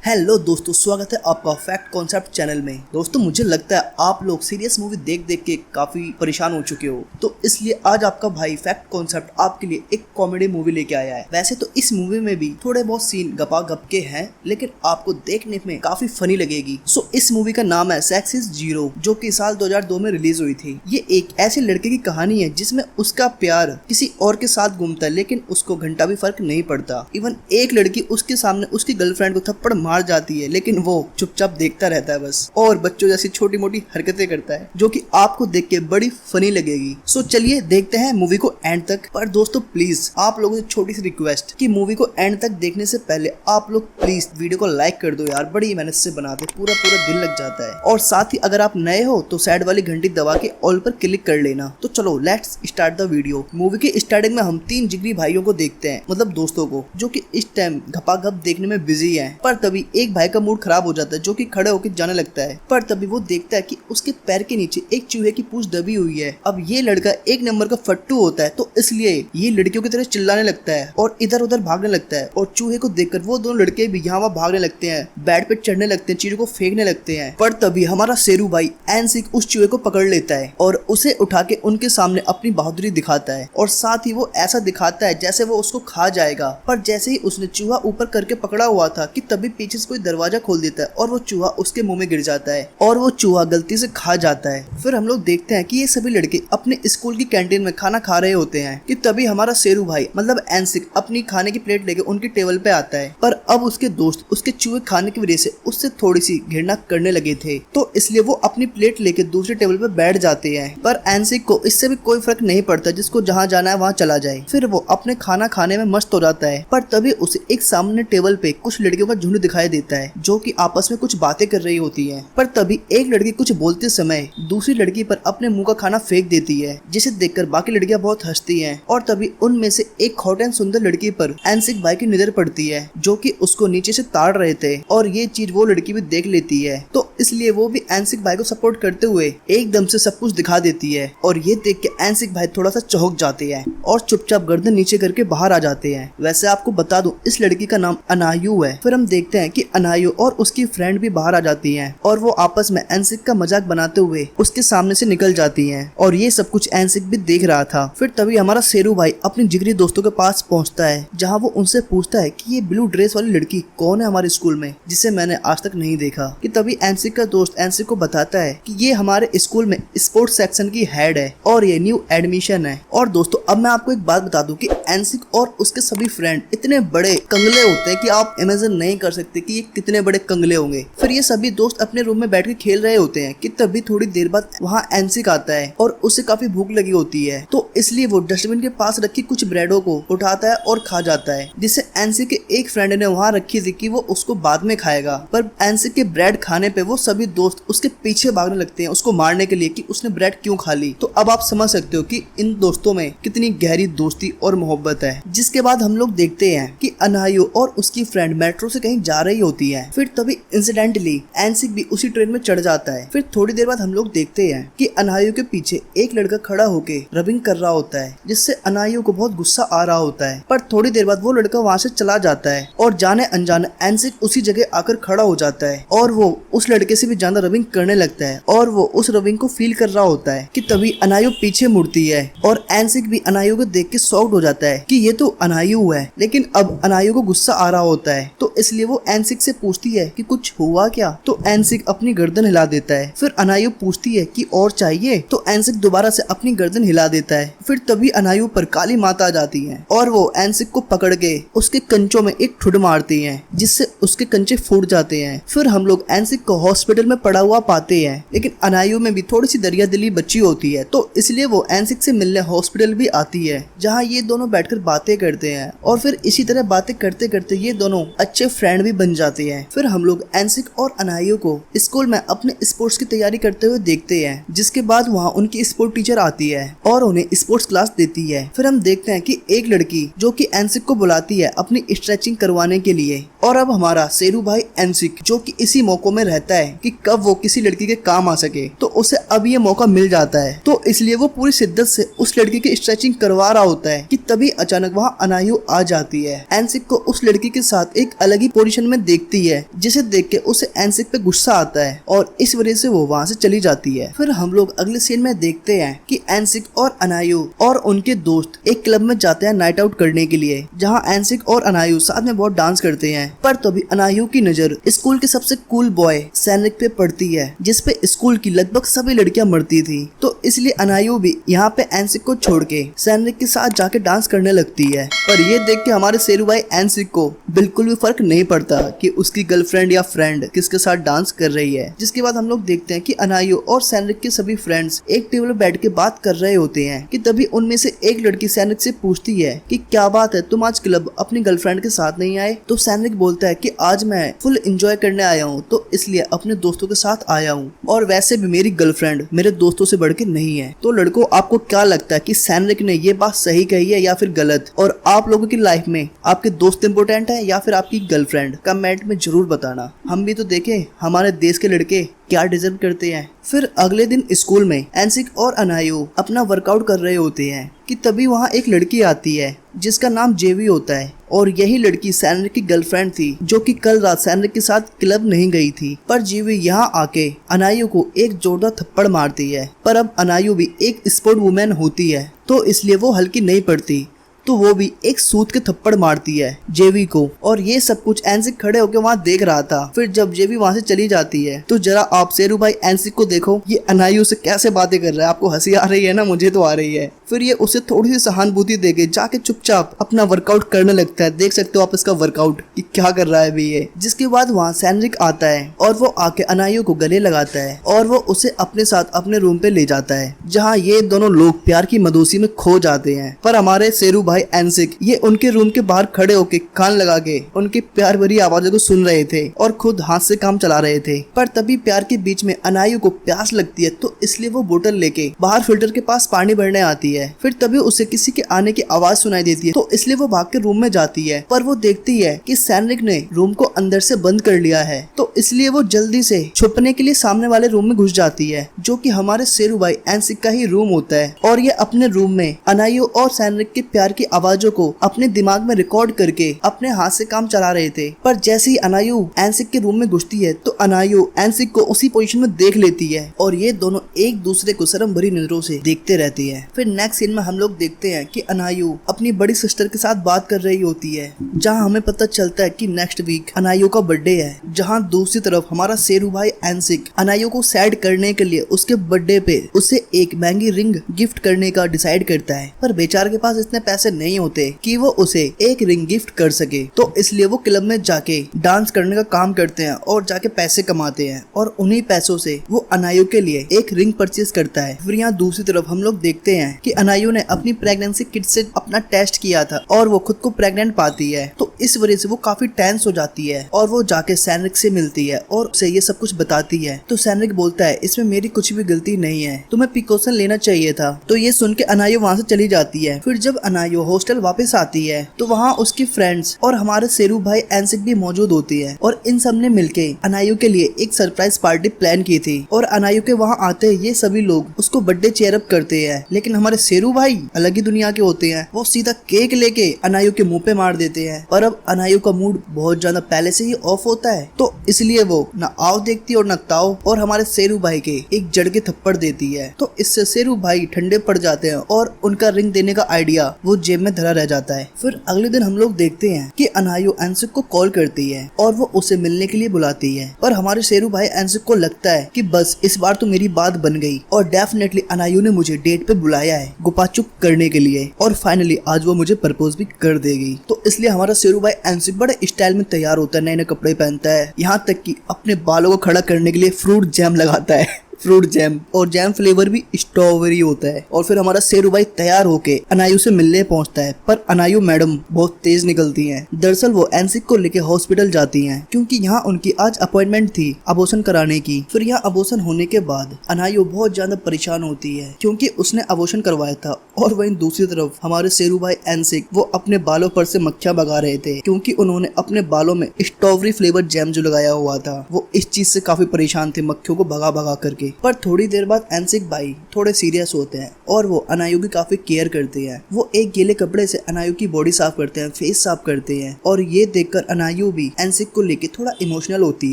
Hello दोस्तों, स्वागत है आपका फैक्ट कॉन्सेप्ट चैनल में। दोस्तों, मुझे लगता है आप लोग सीरियस मूवी देख देख के काफी परेशान हो चुके हो, तो इसलिए आज आपका भाई फैक्ट कॉन्सेप्ट आपके लिए एक कॉमेडी मूवी लेके आया है। वैसे तो इस मूवी में भी थोड़े बहुत सीन गपा गप के हैं, लेकिन आपको देखने में काफी फनी लगेगी। सो इस मूवी का नाम है सेक्स इज जीरो, जो कि साल 2002 में रिलीज हुई थी। ये एक ऐसे लड़के की कहानी है जिसमें उसका प्यार किसी और के साथ घूमता है, लेकिन उसको घंटा भी फर्क नहीं पड़ता। इवन एक लड़की उसके सामने उसकी गर्लफ्रेंड को थप्पड़ मार जाती है, लेकिन वो चुपचाप देखता रहता है बस, और बच्चों जैसी छोटी मोटी हरकतें करता है, जो कि आपको देख के बड़ी फनी लगेगी। सो चलिए देखते हैं मूवी को एंड तक। पर दोस्तों प्लीज आप लोगों से छोटी सी रिक्वेस्ट कि मूवी को एंड तक देखने से पहले आप लोग प्लीज वीडियो को लाइक कर दो यार, बड़ी मेहनत से बनाते, पूरा दिल लग जाता है। और साथ ही अगर आप नए हो तो साइड वाली घंटी दबा के ऑल पर क्लिक कर लेना। तो चलो let's start the video. Movie के स्टार्टिंग में हम 3 जिगरी भाइयों को देखते हैं, मतलब दोस्तों को, जो कि इस टाइम घपाघप देखने में बिजी है। पर तभी एक भाई का मूड खराब हो जाता है, जो कि खड़े होकर जाने लगता है। पर तभी वो देखता है कि उसके पैर के नीचे एक चूहे की पूंछ दबी हुई है। अब ये लड़का एक नंबर का फट्टू होता है, तो इसलिए ये लड़कियों की तरह चिल्लाने लगता है और इधर उधर भागने लगता है। और चूहे को देखकर वो दोनों लड़के भी यहाँ वहाँ भागने लगते हैं, बेड पे चढ़ने लगते हैं, चीजों को फेंकने लगते हैं। पर तभी हमारा शेरू भाई एनसिक उस चूहे को पकड़ लेता है और उसे उठा के उनके सामने अपनी बहादुरी दिखाता है, और साथ ही वो ऐसा दिखाता है जैसे वो उसको खा जाएगा। पर जैसे ही उसने चूहा ऊपर करके पकड़ा हुआ था कि तभी पीछे से कोई दरवाजा खोल देता है और वो चूहा उसके मुंह में गिर जाता है और वो चूहा गलती से खा जाता है। फिर हम लोग देखते हैं कि ये सभी लड़के अपने स्कूल की कैंटीन में खाना खा रहे होते हैं कि तभी हमारा शेरू भाई मतलब एनसिक अपनी खाने की प्लेट लेके उनकी टेबल पे आता है। पर अब उसके दोस्त उसके चूहे खाने की वजह से उससे थोड़ी सी घृणा करने लगे थे, तो इसलिए वो अपनी प्लेट लेके दूसरी टेबल पे बैठ जाते हैं। पर एनसिक को इससे भी कोई फर्क नहीं पड़ता, जिसको जहाँ जाना है वहाँ चला जाए। फिर वो अपने खाना खाने में मस्त हो जाता है। पर तभी उसे एक सामने टेबल पे कुछ लड़कियों का झुंड दिखाई देता है, जो कि आपस में कुछ बातें कर रही होती हैं। पर तभी एक लड़की कुछ बोलते समय दूसरी लड़की पर अपने मुंह का खाना फेंक देती है, जिसे देखकर बाकी लड़कियां बहुत हंसती हैं। और तभी उनमें से एक हॉट एंड सुंदर लड़की पर एनसिक भाई की नजर पड़ती है, जो कि उसको नीचे से ताड़ रहे थे, और ये चीज वो लड़की भी देख लेती है। तो इसलिए वो भी एनसिक भाई को सपोर्ट करते हुए एकदम से सब कुछ दिखा देती है। और ये देख के एनसिक भाई थोड़ा सा चौंक जाते हैं और चुपचाप गर्दन नीचे करके बाहर आ जाते हैं। वैसे आपको बता दूं, इस लड़की का नाम अनायु है। फिर हम देखते हैं कि अनायु और उसकी फ्रेंड भी बाहर आ जाती हैं, और वो आपस में एनसिक का मजाक बनाते हुए उसके सामने से निकल जाती हैं। और ये सब कुछ एनसिक भी देख रहा था। फिर तभी हमारा शेरू भाई अपनी जिगरी दोस्तों के पास पहुंचता है, जहां वो उनसे पूछता है कि ये ब्लू ड्रेस वाली लड़की कौन है हमारे स्कूल में, जिसे मैंने आज तक नहीं देखा। कि तभी एनसिक का दोस्त एनसिक को बताता है कि ये हमारे स्कूल में स्पोर्ट्स सेक्शन की हेड है और ये न्यू एडमिशन है। और दोस्तों अब मैं आपको एक बात बता दूं कि एनसिक और उसके सभी फ्रेंड इतने बड़े कंगले होते हैं कि आप इमेजिन नहीं कर सकते कि ये कितने बड़े कंगले होंगे। फिर ये सभी दोस्त अपने रूम में बैठ के खेल रहे होते हैं कि तभी थोड़ी देर बाद वहाँ एनसिक आता है और उसे काफी भूख लगी होती है, तो इसलिए वो डस्टबिन के पास रखी कुछ ब्रेडों को उठाता है और खा जाता है, जिसे एनसिक के एक फ्रेंड ने वहाँ रखी थी कि वो उसको बाद में खाएगा। पर एनसिक के ब्रेड खाने पे वो सभी दोस्त उसके पीछे भागने लगते हैं उसको मारने के लिए कि उसने ब्रेड क्यों खा ली। तो अब आप समझ सकते हो कि इन दोस्तों में कितनी गहरी दोस्ती और मोहब्बत है। जिसके बाद हम लोग देखते हैं कि अनायु और उसकी फ्रेंड मेट्रो से कहीं जा रही होती है। फिर तभी इंसिडेंटली एनसिक भी उसी ट्रेन में चढ़ जाता है। फिर थोड़ी देर बाद हम लोग देखते हैं कि अनायु के पीछे एक लड़का खड़ा होके रबिंग कर रहा होता है, जिससे अनायु को बहुत गुस्सा आ रहा होता है। पर थोड़ी देर बाद वो लड़का वहाँ से चला जाता है और जाने अनजाने एनसिक उसी जगह आकर खड़ा हो जाता है, और वो उस लड़के से भी ज्यादा रबिंग करने लगता है, और वो उस रबिंग को फील कर रहा होता है। कि तभी अनायु पीछे मुड़ती है और एनसिक भी अनायु को देख के शॉक्ड हो जाता है कि ये तो अनायु है। लेकिन अब अनायु को गुस्सा आ रहा होता है, तो इसलिए वो एनसिक से पूछती है कि कुछ हुआ क्या। तो एनसिक अपनी गर्दन हिला देता है। फिर अनायु पूछती है कि और चाहिए, तो एनसिक दोबारा से अपनी गर्दन हिला देता है। फिर तभी अनायु पर काली माता आ जाती है और वो एनसिक को पकड़ के उसके कंचों में एक ठुड मारती है, जिससे उसके कंचे फूट जाते हैं। फिर हम लोग एनसिक को हॉस्पिटल में पड़ा हुआ पाते हैं, लेकिन अनायु में भी थोड़ी सी दरिया दिली बची होती है, तो इसलिए वो एनसिक से मिलने हॉस्पिटल भी आती है, जहाँ ये दोनों बैठकर बातें करते हैं। और फिर इसी तरह बातें करते करते ये दोनों अच्छे फ्रेंड भी बन जाते हैं। फिर हम लोग एनसिक और अनायु को स्कूल में अपने स्पोर्ट्स की तैयारी करते हुए देखते हैं, जिसके बाद वहाँ उनकी स्पोर्ट टीचर आती है और उन्हें स्पोर्ट्स क्लास देती है। फिर हम देखते हैं कि एक लड़की जो कि एनसिक को बुलाती है अपनी स्ट्रेचिंग करवाने के लिए, और अब हमारा शेरू भाई एनसिक जो कि इसी मौकों में रहता है कि कब वो किसी लड़की के काम आ सके, तो उसे अब ये मौका मिल जाता है। तो इसलिए वो पूरी शिद्दत से उस लड़की की स्ट्रेचिंग करवा रहा होता है कि तभी अचानक वहाँ अनायु आ जाती है। एनसिक को उस लड़की के साथ एक अलग ही पोजीशन में में देखती है, जिसे देख के उसे एनसिक पे गुस्सा आता है और इस वजह से वो वहाँ से चली जाती है। फिर हम लोग अगले सीन में देखते हैं कि एनसिक और अनायु और उनके दोस्त एक क्लब में जाते हैं नाइट आउट करने के लिए, जहाँ एनसिक और अनायु साथ में बहुत डांस करते हैं। पर तभी अनायु की नजर स्कूल के सबसे कूल बॉय सैनिक पे पड़ती है, जिसपे स्कूल की लगभग सभी लड़कियां मरती थी। तो इसलिए अनायु भी यहाँ पे एनसिक को छोड़ के सैनिक के साथ जाके डांस करने लगती है। पर ये देख के हमारे शेरू भाई एनसिक को बिल्कुल भी फर्क नहीं पड़ता कि उसकी गर्लफ्रेंड या फ्रेंड किसके साथ डांस कर रही है। जिसके बाद हम लोग देखते हैं कि अनायु और सैनिक के सभी फ्रेंड्स एक टेबल पर बैठ के बात कर रहे होते हैं कि तभी उनमें से एक लड़की सैनिक से पूछती है कि क्या बात है, तुम आज क्लब अपनी गर्लफ्रेंड के साथ नहीं आए? तो सैनिक बोलता है कि आज मैं फुल एंजॉय करने आया हूँ, तो इसलिए अपने दोस्तों के साथ आया हूँ, और वैसे भी मेरी गर्लफ्रेंड मेरे दोस्तों से बढ़ के नहीं है। तो लड़कों, आपको क्या लगता है कि सैनिक ने ये बात सही कही है या फिर गलत? और आप लोगों की लाइफ में आपके दोस्त इंपोर्टेंट है या फिर आपकी गर्लफ्रेंड? कमेंट में जरूर बताना। हम भी तो देखें हमारे देश के लड़के क्या डिजर्व करते हैं। फिर अगले दिन स्कूल में एनसिक और अनायु अपना वर्कआउट कर रहे होते हैं कि तभी वहाँ एक लड़की आती है जिसका नाम जेवी होता है, और यही लड़की सैनिक की गर्लफ्रेंड थी, जो कि कल रात सैनिक के साथ क्लब नहीं गई थी। पर जेवी यहाँ आके अनायु को एक जोरदार थप्पड़ मारती है। पर अब अनायु भी एक स्पोर्ट वुमेन होती है, तो इसलिए वो हल्की नहीं पड़ती, तो वो भी एक सूत के थप्पड़ मारती है जेवी को। और ये सब कुछ एनसिक खड़े होकर वहाँ देख रहा था। फिर जब जेवी वहाँ से चली जाती है तो जरा आप शेरू भाई एनसिक को देखो, ये अनायु से कैसे बातें कर रहा है। आपको हंसी आ रही है ना? मुझे तो आ रही है। फिर ये उसे थोड़ी सी सहानुभूति देके जाके चुपचाप अपना वर्कआउट करने लगता है। देख सकते हो आप इसका वर्कआउट कि क्या कर रहा है अभी ये। जिसके बाद वहाँ सैनिक आता है और वो आके अनायु को गले लगाता है और वो उसे अपने साथ अपने रूम पे ले जाता है, जहाँ ये दोनों लोग प्यार की मदोसी में खो जाते हैं। पर हमारे शेरू भाई एनसिक ये उनके रूम के बाहर खड़े होके कान लगा के उनकी प्यार भरी आवाजों को सुन रहे थे और खुद हाथ से काम चला रहे थे। पर तभी प्यार के बीच में अनायु को प्यास लगती है, तो इसलिए वो बोतल लेके बाहर फिल्टर के पास पानी भरने आती है। फिर तभी उसे किसी के आने की आवाज सुनाई देती है, तो इसलिए वो भाग के रूम में जाती है। पर वो देखती है कि सैनिक ने रूम को अंदर से बंद कर लिया है, तो इसलिए वो जल्दी से छुपने के लिए सामने वाले रूम में घुस जाती है, जो कि हमारे शेरू भाई एनसिक का ही रूम होता है। और ये अपने रूम में अनायु और सैनिक के प्यार की आवाजों को अपने दिमाग में रिकॉर्ड करके अपने हाथ से काम चला रहे थे। पर जैसे ही अनायु एनसिक के रूम में घुसती है तो अनायु एनसिक को उसी पोजीशन में देख लेती है और ये दोनों एक दूसरे को शर्म भरी नजरों से देखते रहती है। फिर नेक्स्ट सीन में हम लोग देखते हैं कि अनायु अपनी बड़ी सिस्टर के साथ बात कर रही होती है, जहाँ हमें पता चलता है कि नेक्स्ट वीक अनायु का बर्थडे है। जहाँ दूसरी तरफ हमारा शेरू भाई एनसिक अनायु को सैड करने के लिए उसके बर्थडे पे उसे एक महंगी रिंग गिफ्ट करने का डिसाइड करता है। पर बेचारे के पास इतने पैसे नहीं होते कि वो उसे एक रिंग गिफ्ट कर सके, तो इसलिए वो क्लब में जाके डांस करने का काम करते हैं और जाके पैसे कमाते हैं, और उन्हीं पैसों से वो अनायु के लिए एक रिंग परचेज करता है। फिर यहाँ दूसरी तरफ हम लोग देखते हैं कि अनायु ने अपनी प्रेगनेंसी किट से अपना टेस्ट किया था और वो खुद को प्रेग्नेंट पाती है, तो इस वजह से वो काफी टेंस हो जाती है और वो जाके सैनिक से मिलती है और उसे ये सब कुछ बताती है। तो सैनिक बोलता है इसमें मेरी कुछ भी गलती नहीं है, तुम्हें प्रिकॉशन लेना चाहिए था। तो ये सुन के अनायु वहाँ से चली जाती है। फिर जब अनायु हॉस्टल वापस आती है तो वहाँ उसकी फ्रेंड्स और हमारे शेरू भाई एनसिक भी मौजूद होती है, और इन सब ने मिलके अनायु के लिए एक सरप्राइज पार्टी प्लान की थी। और अनायु के वहाँ आते ये सभी लोग उसको बर्थडे चेयर अप करते हैं, लेकिन हमारे शेरू भाई अलग ही दुनिया के होते हैं। वो सीधा केक लेके अनायु के मुंह पे मार देते हैं। पर अब अनायु का मूड बहुत ज्यादा पहले से ही ऑफ होता है, तो इसलिए वो ना आओ देखती और ना ताओ, और हमारे शेरू भाई के एक जड़ के थप्पड़ देती है। तो इससे शेरू भाई ठंडे पड़ जाते हैं और उनका रिंग देने का आइडिया वो जेब में धरा रह जाता है। फिर अगले दिन हम लोग देखते हैं कि अनायु एनसिक को कॉल करती है और वो उसे मिलने के लिए बुलाती है। पर हमारे शेरू भाई एनसिक को लगता है कि बस इस बार तो मेरी बात बन गई और डेफिनेटली अनायु ने मुझे डेट पे बुलाया है गुपाचुप करने के लिए, और फाइनली आज वो मुझे प्रपोज भी कर देगी। तो इसलिए हमारा शेरू भाई एनसिक बड़े स्टाइल में तैयार होता है, नए नए कपड़े पहनता है, यहाँ तक कि अपने बालों को खड़ा करने के लिए फ्रूट जैम लगाता है फ्रूट जैम, और जैम फ्लेवर भी स्ट्रॉबेरी होता है। और फिर हमारा शेरू भाई तैयार होके अनायु से मिलने पहुंचता है, पर अनायु मैडम बहुत तेज निकलती हैं। दरअसल वो एनसिक को लेके हॉस्पिटल जाती हैं, क्योंकि यहाँ उनकी आज अपॉइंटमेंट थी अबॉर्शन कराने की। फिर यहाँ अबॉर्शन होने के बाद अनायु बहुत ज्यादा परेशान होती है, क्योंकि उसने अबॉर्शन करवाया था। और वहीं दूसरी तरफ हमारे शेरू भाई एनसिक वो अपने बालों पर से मक्खियां भगा रहे थे, क्योंकि उन्होंने अपने बालों में स्ट्रॉबेरी फ्लेवर जैम जो लगाया हुआ था, वो इस चीज से काफी परेशान थे मक्खियों को भगा भगा करके। के। पर थोड़ी देर बाद एनसिक भाई थोड़े सीरियस होते हैं और वो अनायु की काफी केयर करते हैं। वो एक गीले कपड़े से अनायु की बॉडी साफ करते हैं, फेस साफ करते हैं और ये देखकर अनायु भी एनसिक को लेके थोड़ा इमोशनल होती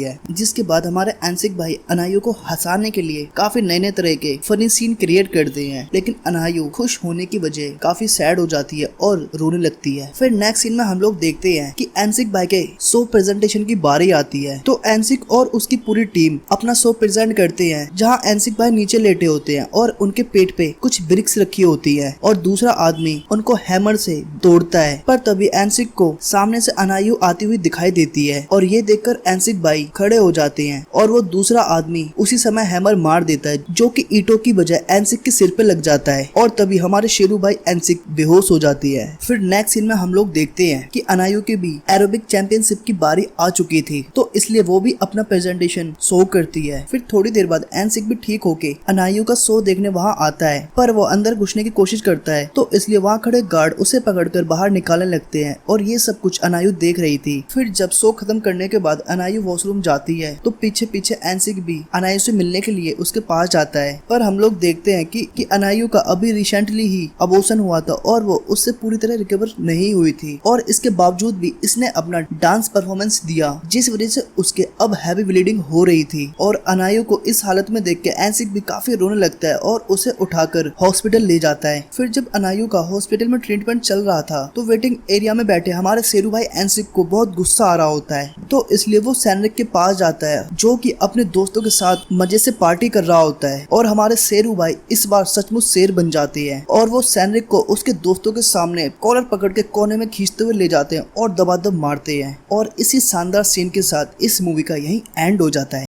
है। जिसके बाद हमारे एनसिक भाई अनायु को हंसाने के लिए काफी नए तरह के फनी सीन क्रिएट करते हैं, लेकिन अनायु खुश होने की वजह काफी सैड हो जाती है और रोने लगती है। फिर नेक्स्ट सीन में हम लोग देखते हैं कि एनसिक भाई के शो प्रेजेंटेशन की बारी आती है। तो एनसिक और उसकी पूरी टीम अपना शो प्रेजेंट करते हैं, जहाँ एनसिक भाई नीचे लेटे होते हैं और उनके पेट पे कुछ ब्रिक्स रखी होती है और दूसरा आदमी उनको हैमर से तोड़ता है। पर तभी एनसिक को सामने से अनायु आती हुई दिखाई देती है और ये देखकर एनसिक भाई खड़े हो जाते हैं और वो दूसरा आदमी उसी समय हैमर मार देता है, जो कि ईंटों की बजाय एनसिक के सिर पे लग जाता है और तभी हमारे शेरू भाई एनसिक बेहोश हो जाती है। फिर नेक्स्ट सीन में हम लोग देखते हैं कि अनायु के भी एरोबिक चैंपियनशिप की बारी आ चुकी थी, तो इसलिए वो भी अपना प्रेजेंटेशन शो करती है। फिर थोड़ी देर बाद एनसिक भी ठीक होके अनायु का शो देखने वहाँ आता है, पर वो अंदर घुसने की कोशिश करता है, तो इसलिए वहाँ खड़े गार्ड उसे पकड़कर बाहर निकालने लगते हैं और ये सब कुछ अनायु देख रही थी। फिर जब शो खत्म करने के बाद अनायु वॉशरूम जाती है, तो पीछे पीछे एनसिक भी अनायु से मिलने के लिए उसके पास जाता है। पर हम लोग देखते हैं कि अनायु का अभी रिसेंटली ही अबॉर्शन हुआ था और वो उससे पूरी तरह रिकवर नहीं हुई थी और इसके बावजूद भी इसने अपना डांस परफॉर्मेंस दिया, जिस वजह से उसके अब हैवी ब्लीडिंग हो रही थी। और अनायु को इस हालत में देख के एनसिक भी काफी रोने लगता है और उसे उठाकर हॉस्पिटल ले जाता है। फिर जब अनायु का हॉस्पिटल में ट्रीटमेंट चल रहा था, तो वेटिंग एरिया में बैठे हमारे शेरू भाई एनसिक को बहुत गुस्सा आ रहा होता है, तो इसलिए वो सैनरिक के पास जाता है, जो कि अपने दोस्तों के साथ मजे से पार्टी कर रहा होता है। और हमारे शेरू भाई इस बार सचमुच शेर बन जाते हैं और वो सैनरिक को उसके दोस्तों के सामने कॉलर पकड़ के कोने में खींचते हुए ले जाते हैं और दबादब मारते हैं। और इसी शानदार सीन के साथ इस मूवी का यही एंड हो जाता है।